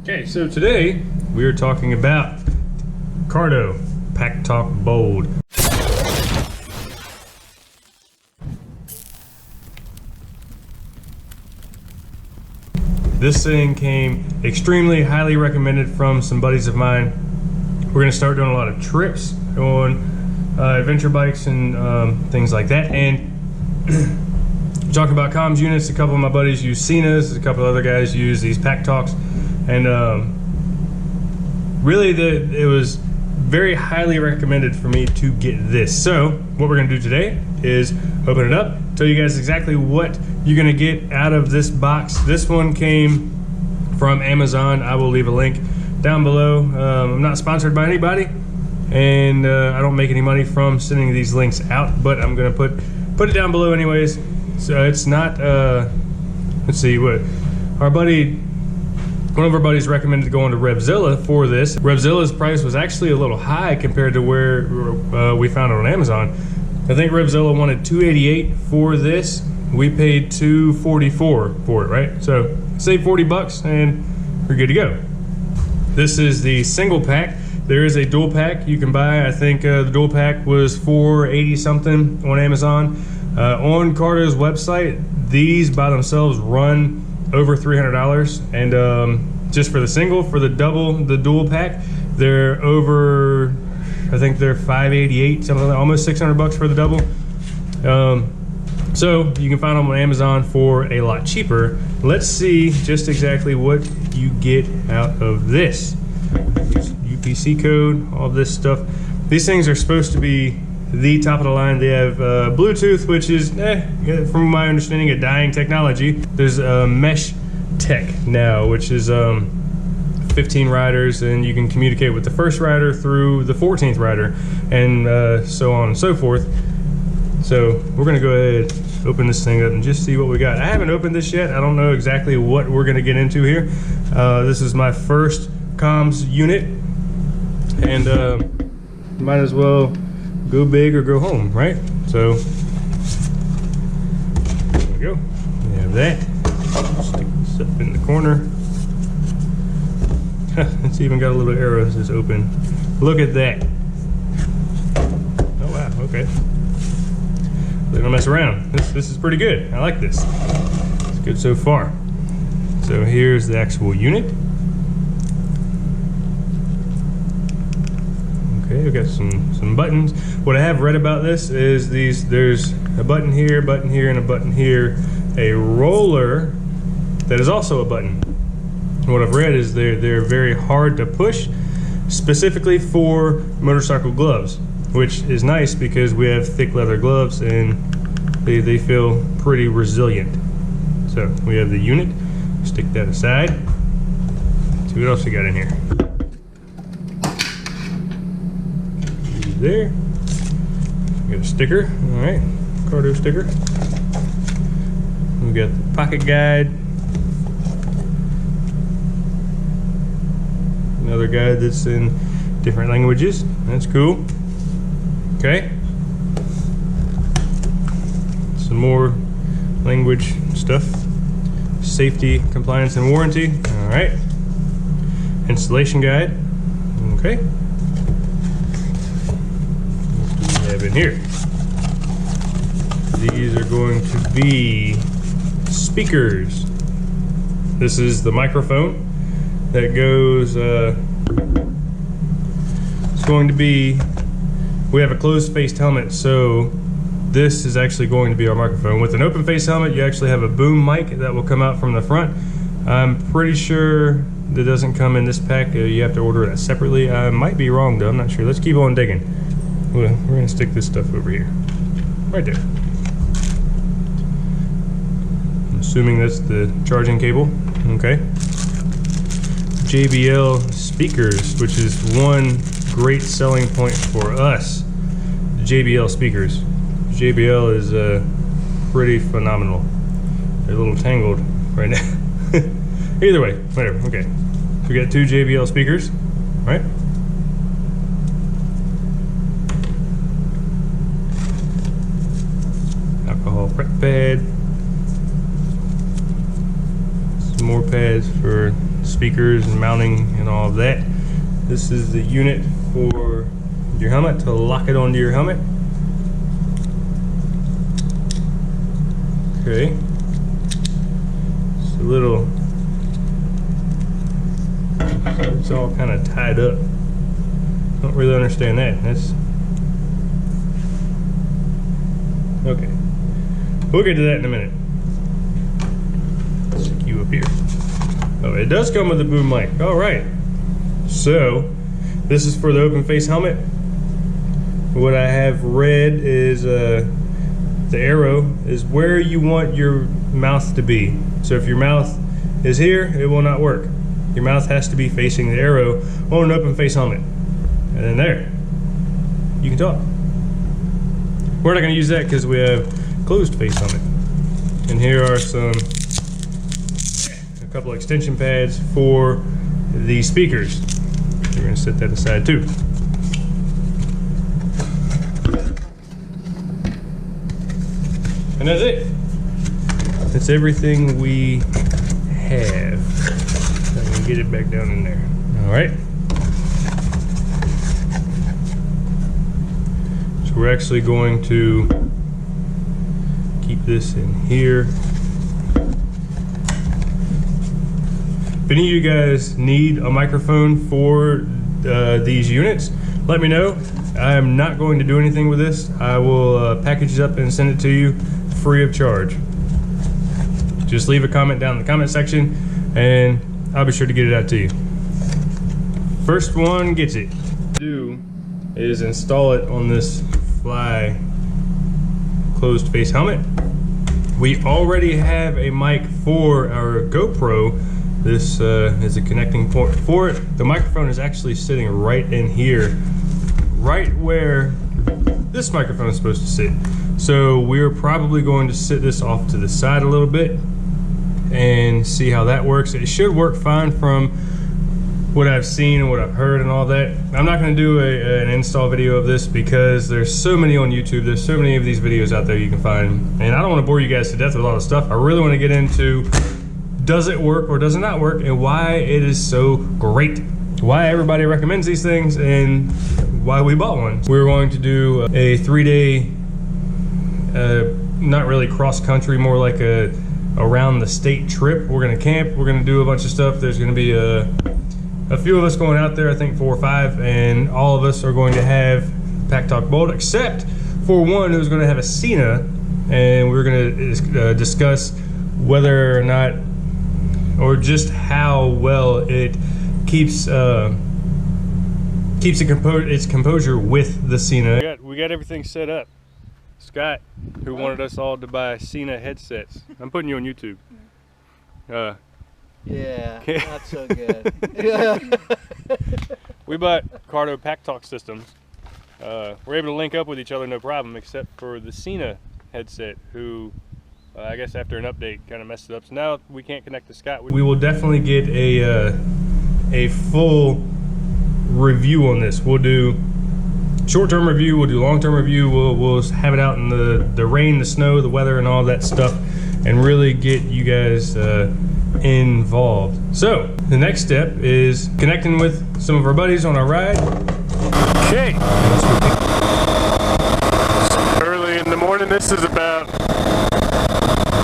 Okay, so today we are talking about Cardo PackTalk Bold. This thing came extremely highly recommended from some buddies of mine. We're going to start doing a lot of trips on adventure bikes and things like that. And talking about comms units, a couple of my buddies use Cenas, a couple of other guys use these PackTalks. And really it was very highly recommended for me to get this. So what we're gonna do today is open it up, tell you guys exactly what you're gonna get out of this box. This one came from Amazon. I will leave a link down below. I'm not sponsored by anybody, and I don't make any money from sending these links out, but I'm gonna put it down below anyways. So it's not, let's see what one of our buddies recommended going to Revzilla for this. Revzilla's price was actually a little high compared to where we found it on Amazon. I think Revzilla wanted $288 for this. We paid $244 for it, right? So save 40 bucks and we're good to go. This is the single pack. There is a dual pack you can buy. I think the dual pack was $480 something on Amazon. On Cardo's website, these by themselves run over $300, and just for the single, for the double, the dual pack, they're over, I think they're $588, something like that, almost 600 bucks for the double. So you can find them on Amazon for a lot cheaper. Let's see just exactly what you get out of this. UPC code, all this stuff. These things are supposed to be the top of the line. They have Bluetooth, which is, from my understanding, a dying technology. There's mesh tech now, which is 15 riders, and you can communicate with the first rider through the 14th rider, and so on and so forth. So we're gonna go ahead, open this thing up and just see what we got. I haven't opened this yet. I don't know exactly what we're gonna get into here. This is my first comms unit, and might as well go big or go home, right? So there we go. We have that. Stick this up in the corner. It's even got a little arrow that says open. Look at that. Oh wow, okay. They don't mess around. This is pretty good. I like this. It's good so far. So here's the actual unit. Okay, we've got some buttons. What I have read about this is there's a button here, and a button here. A roller that is also a button. What I've read is they're very hard to push, specifically for motorcycle gloves, which is nice because we have thick leather gloves and they feel pretty resilient. So we have the unit, stick that aside. Let's see what else we got in here. There. We got a sticker, all right, Cardo sticker. We got the pocket guide. Another guide that's in different languages. That's cool. Okay. Some more language stuff. Safety, compliance, and warranty. All right. Installation guide. Okay. In here, these are going to be speakers. This is the microphone that goes, it's going to be, we have a closed faced helmet, so this is actually going to be our microphone. With an open face helmet, you actually have a boom mic that will come out from the front. I'm pretty sure that doesn't come in this pack. You have to order that separately. I might be wrong though, I'm not sure. Let's keep on digging. We're gonna stick this stuff over here, right there. I'm assuming that's the charging cable. Okay. JBL speakers, which is one great selling point for us. The JBL speakers. JBL is pretty phenomenal. They're a little tangled right now. Either way, whatever. Okay. So we got two JBL speakers, right? Alcohol prep pad. Some more pads for speakers and mounting and all of that. This is the unit for your helmet, to lock it onto your helmet. Okay. It's a little, it's all kind of tied up. Don't really understand that. That's okay. We'll get to that in a minute. Stick you up here. Oh, it does come with a boom mic. All right. So this is for the open face helmet. What I have read is the arrow is where you want your mouth to be. So if your mouth is here, it will not work. Your mouth has to be facing the arrow on an open face helmet. And then there, you can talk. We're not going to use that because we have closed face helmet. And here are a couple of extension pads for the speakers. We're going to set that aside too. And that's it. That's everything we have. I can get it back down in there. All right. So we're actually going to keep this in here. If any of you guys need a microphone for these units, let me know. I am not going to do anything with this. I will package it up and send it to you free of charge. Just leave a comment down in the comment section and I'll be sure to get it out to you. First one gets it. What to do is install it on this Fly closed face helmet. We already have a mic for our GoPro. This is a connecting port for it. The microphone is actually sitting right in here, right where this microphone is supposed to sit. So we're probably going to sit this off to the side a little bit and see how that works. It should work fine from what I've seen and what I've heard and all that. I'm not going to do an install video of this because there's so many on YouTube. There's so many of these videos out there you can find. And I don't want to bore you guys to death with a lot of stuff. I really want to get into, does it work or does it not work, and why it is so great. Why everybody recommends these things and why we bought one. We're going to do a 3-day, not really cross country, more like a around the state trip. We're gonna camp, we're gonna do a bunch of stuff. There's gonna be a few of us going out there, I think 4 or 5, and all of us are going to have PackTalk Bold, except for one who's gonna have a Cena, and we're gonna discuss whether or not, or just how well it keeps its composure with the Cena. We got everything set up. Scott, who wanted us all to buy Cena headsets. I'm putting you on YouTube. Yeah, not so good. We bought Cardo PackTalk systems. We're able to link up with each other no problem, except for the Cena headset, who I guess after an update kind of messed it up. So now we can't connect to Scott. We will definitely get a full review on this. We'll do short-term review, we'll do long-term review, we'll have it out in the rain, the snow, the weather, and all that stuff, and really get you guys involved. So the next step is connecting with some of our buddies on our ride. Okay. Early in the morning. This is about,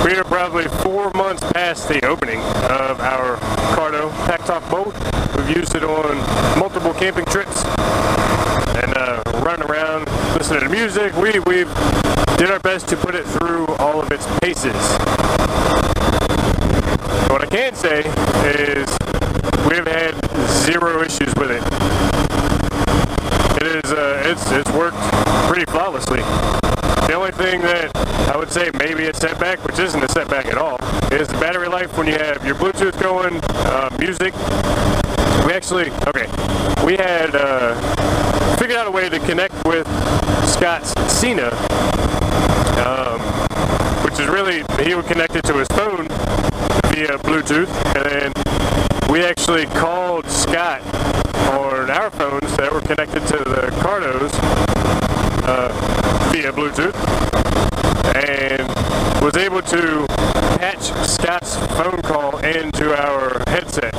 we are probably 4 months past the opening of our Cardo PackTalk Bold. We've used it on multiple camping trips and running around, listening to music. We did our best to put it through all of its paces. What I can say is we've had 0 issues with it. It's worked pretty flawlessly. The only thing that I would say maybe a setback, which isn't a setback at all, is the battery life when you have your Bluetooth going, music. We had figured out a way to connect with Scott's Cena, which is really, he would connect it to his phone via Bluetooth, and then we actually called Scott on our phones that were connected to the Cardos via Bluetooth, and was able to patch Scott's phone call into our headset.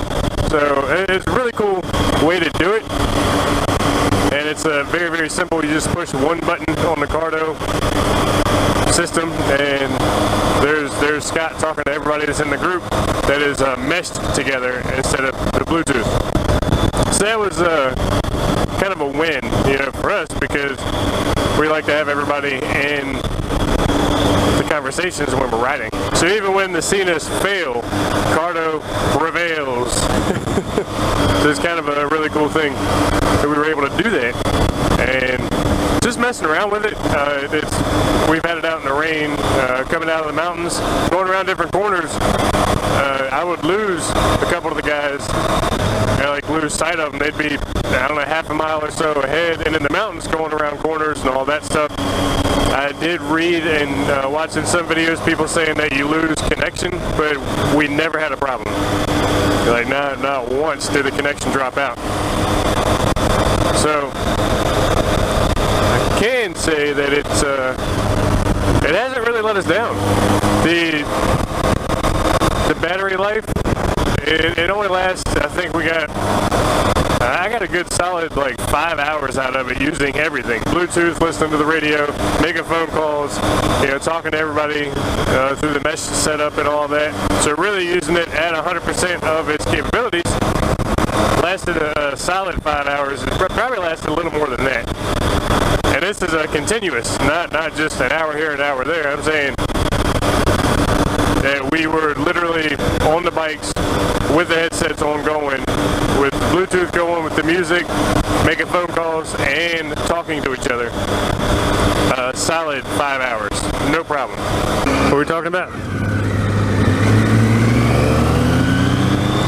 So it's a really cool way to do it. And it's very, very simple. You just push one button on the Cardo system, and there's Scott talking to everybody that's in the group that is meshed together instead of the Bluetooth. So that was kind of a win, you know, for us, because we like to have everybody in the conversations when we're riding. So even when the Cenas fail, Cardo prevails. So it's kind of a really cool thing that we were able to do that, and just messing around with it. We've had it out in the rain, coming out of the mountains, going around different corners. I would lose a couple of the guys. I like lose sight of them. They'd be, I don't know, half a mile or so ahead, and in the mountains going around corners and all that stuff. I did read and watch in some videos people saying that you lose connection, but we never had a problem. Like not once did the connection drop out. So I can say that it hasn't really let us down. The battery life, it only lasts, I think I got a good solid like 5 hours out of it using everything. Bluetooth, listening to the radio, making phone calls, you know, talking to everybody through the mesh setup and all that. So really using it at 100% of its capabilities. Lasted a solid 5 hours. It probably lasted a little more than that. And this is a continuous, not just an hour here, an hour there. I'm saying that we were literally on the bikes with the headsets on going, with Bluetooth going, with the music, making phone calls, and talking to each other. Solid 5 hours, no problem. What are we talking about?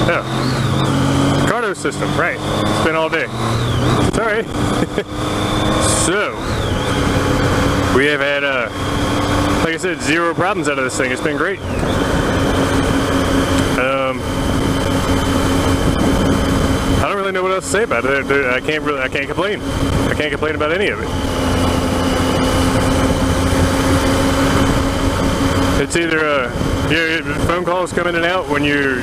Oh, Cardo system, right. It's been all day. Sorry. So, we have had, like I said, 0 problems out of this thing. It's been great. I don't really know what else to say about it. I can't complain. I can't complain about any of it. It's either your phone calls come in and out when you're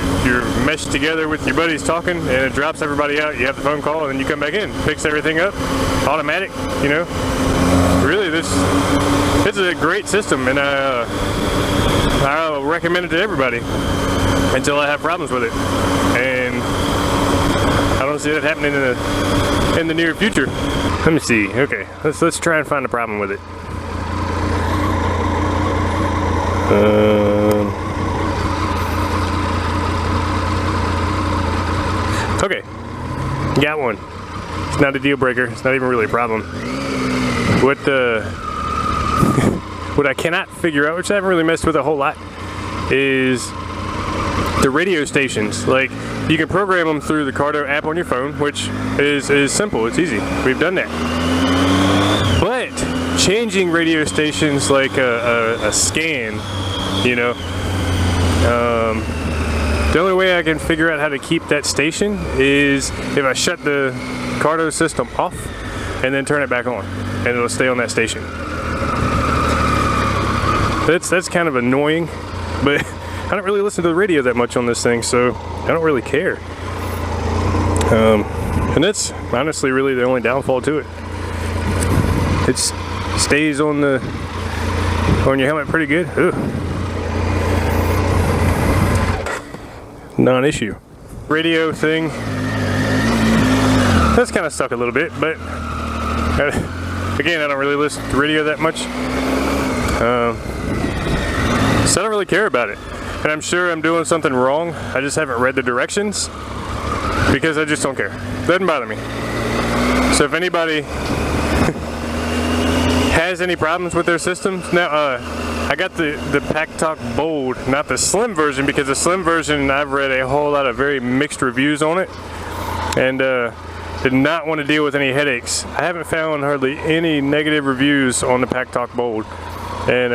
meshed together with your buddies talking, and it drops everybody out. You have the phone call, and then you come back in, picks everything up, automatic. You know, really, it's a great system, and I'll recommend it to everybody until I have problems with it, and I don't see that happening in the near future. Let me see. Okay, let's try and find a problem with it. Okay, got one. It's not a deal breaker. It's not even really a problem. What I cannot figure out, which I haven't really messed with a whole lot, is the radio stations. Like, you can program them through the Cardo app on your phone, which is simple. It's easy. We've done that. But changing radio stations like a scan, you know, the only way I can figure out how to keep that station is if I shut the Cardo system off and then turn it back on, and it'll stay on that station. That's kind of annoying, but I don't really listen to the radio that much on this thing, so I don't really care. And that's honestly really the only downfall to it. It stays on your helmet pretty good. Ugh. Non-issue. Radio thing, that's kind of stuck a little bit, but again, I don't really listen to radio that much, so I don't really care about it. And I'm sure I'm doing something wrong. I just haven't read the directions because I just don't care. Doesn't bother me. So if anybody has any problems with their systems, now I got the PackTalk Bold, not the slim version, because the slim version I've read a whole lot of very mixed reviews on it, and did not want to deal with any headaches. I haven't found hardly any negative reviews on the PackTalk Bold, and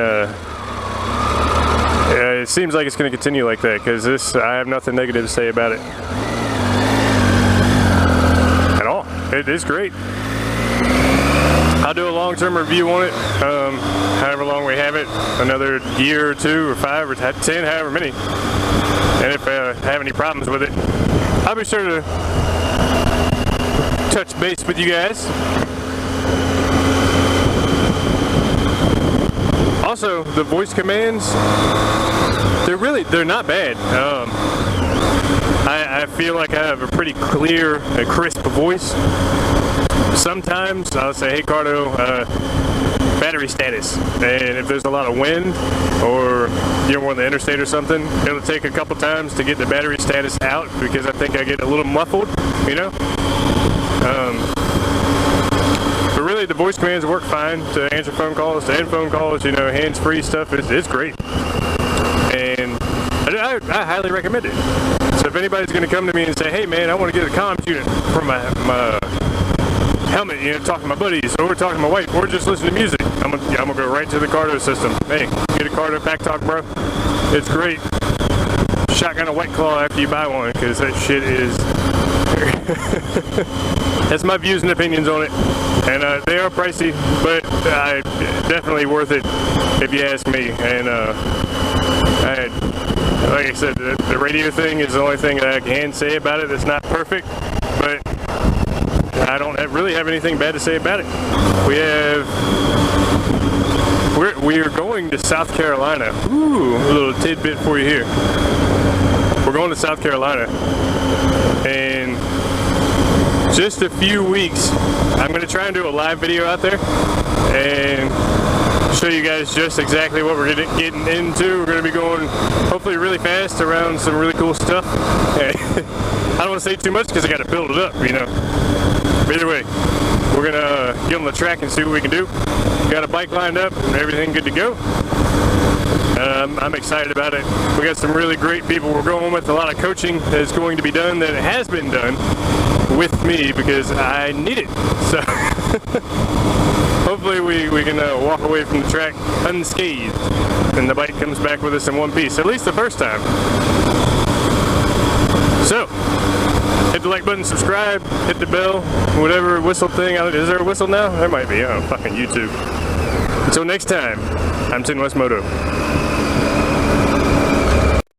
it seems like it's going to continue like that, because I have nothing negative to say about it at all. It is great. I'll do a long-term review on it, however long we have it, another year or 2 or 5 or 10, however many. And if I have any problems with it, I'll be sure to touch base with you guys. Also, the voice commands, they're not bad. I feel like I have a pretty clear and crisp voice. Sometimes I'll say, hey Cardo, battery status, and if there's a lot of wind or you're on the interstate or something, it'll take a couple times to get the battery status out because I think I get a little muffled, you know. But really the voice commands work fine to answer phone calls, to end phone calls, you know, hands-free stuff. It's great, and I highly recommend it. So if anybody's going to come to me and say, hey man, I want to get a comms unit for my helmet, you know, talking to my buddies, or talking to my wife, or just listen to music, I'm gonna go right to the Cardo system. Hey, get a Cardo PackTalk, bro. It's great. Shotgun a White Claw after you buy one, because that shit is... That's my views and opinions on it. And they are pricey, but definitely worth it if you ask me. And like I said, the radio thing is the only thing that I can say about it that's not perfect, but I don't really have anything bad to say about it. We are going to South Carolina. Ooh, a little tidbit for you here. We're going to South Carolina, and just a few weeks, I'm going to try and do a live video out there and show you guys just exactly what we're getting into. We're going to be going hopefully really fast around some really cool stuff. I don't want to say too much because I got to build it up, you know. But either way, we're going to get on the track and see what we can do. Got a bike lined up and everything good to go. I'm excited about it. We got some really great people we're going with. A lot of coaching that's going to be done, that has been done with me because I need it. So hopefully we can walk away from the track unscathed and the bike comes back with us in one piece, at least the first time. So hit the like button, subscribe, hit the bell, whatever whistle thing. Is there a whistle now? There might be. Oh, fucking YouTube. Until next time, I'm Tin West Moto.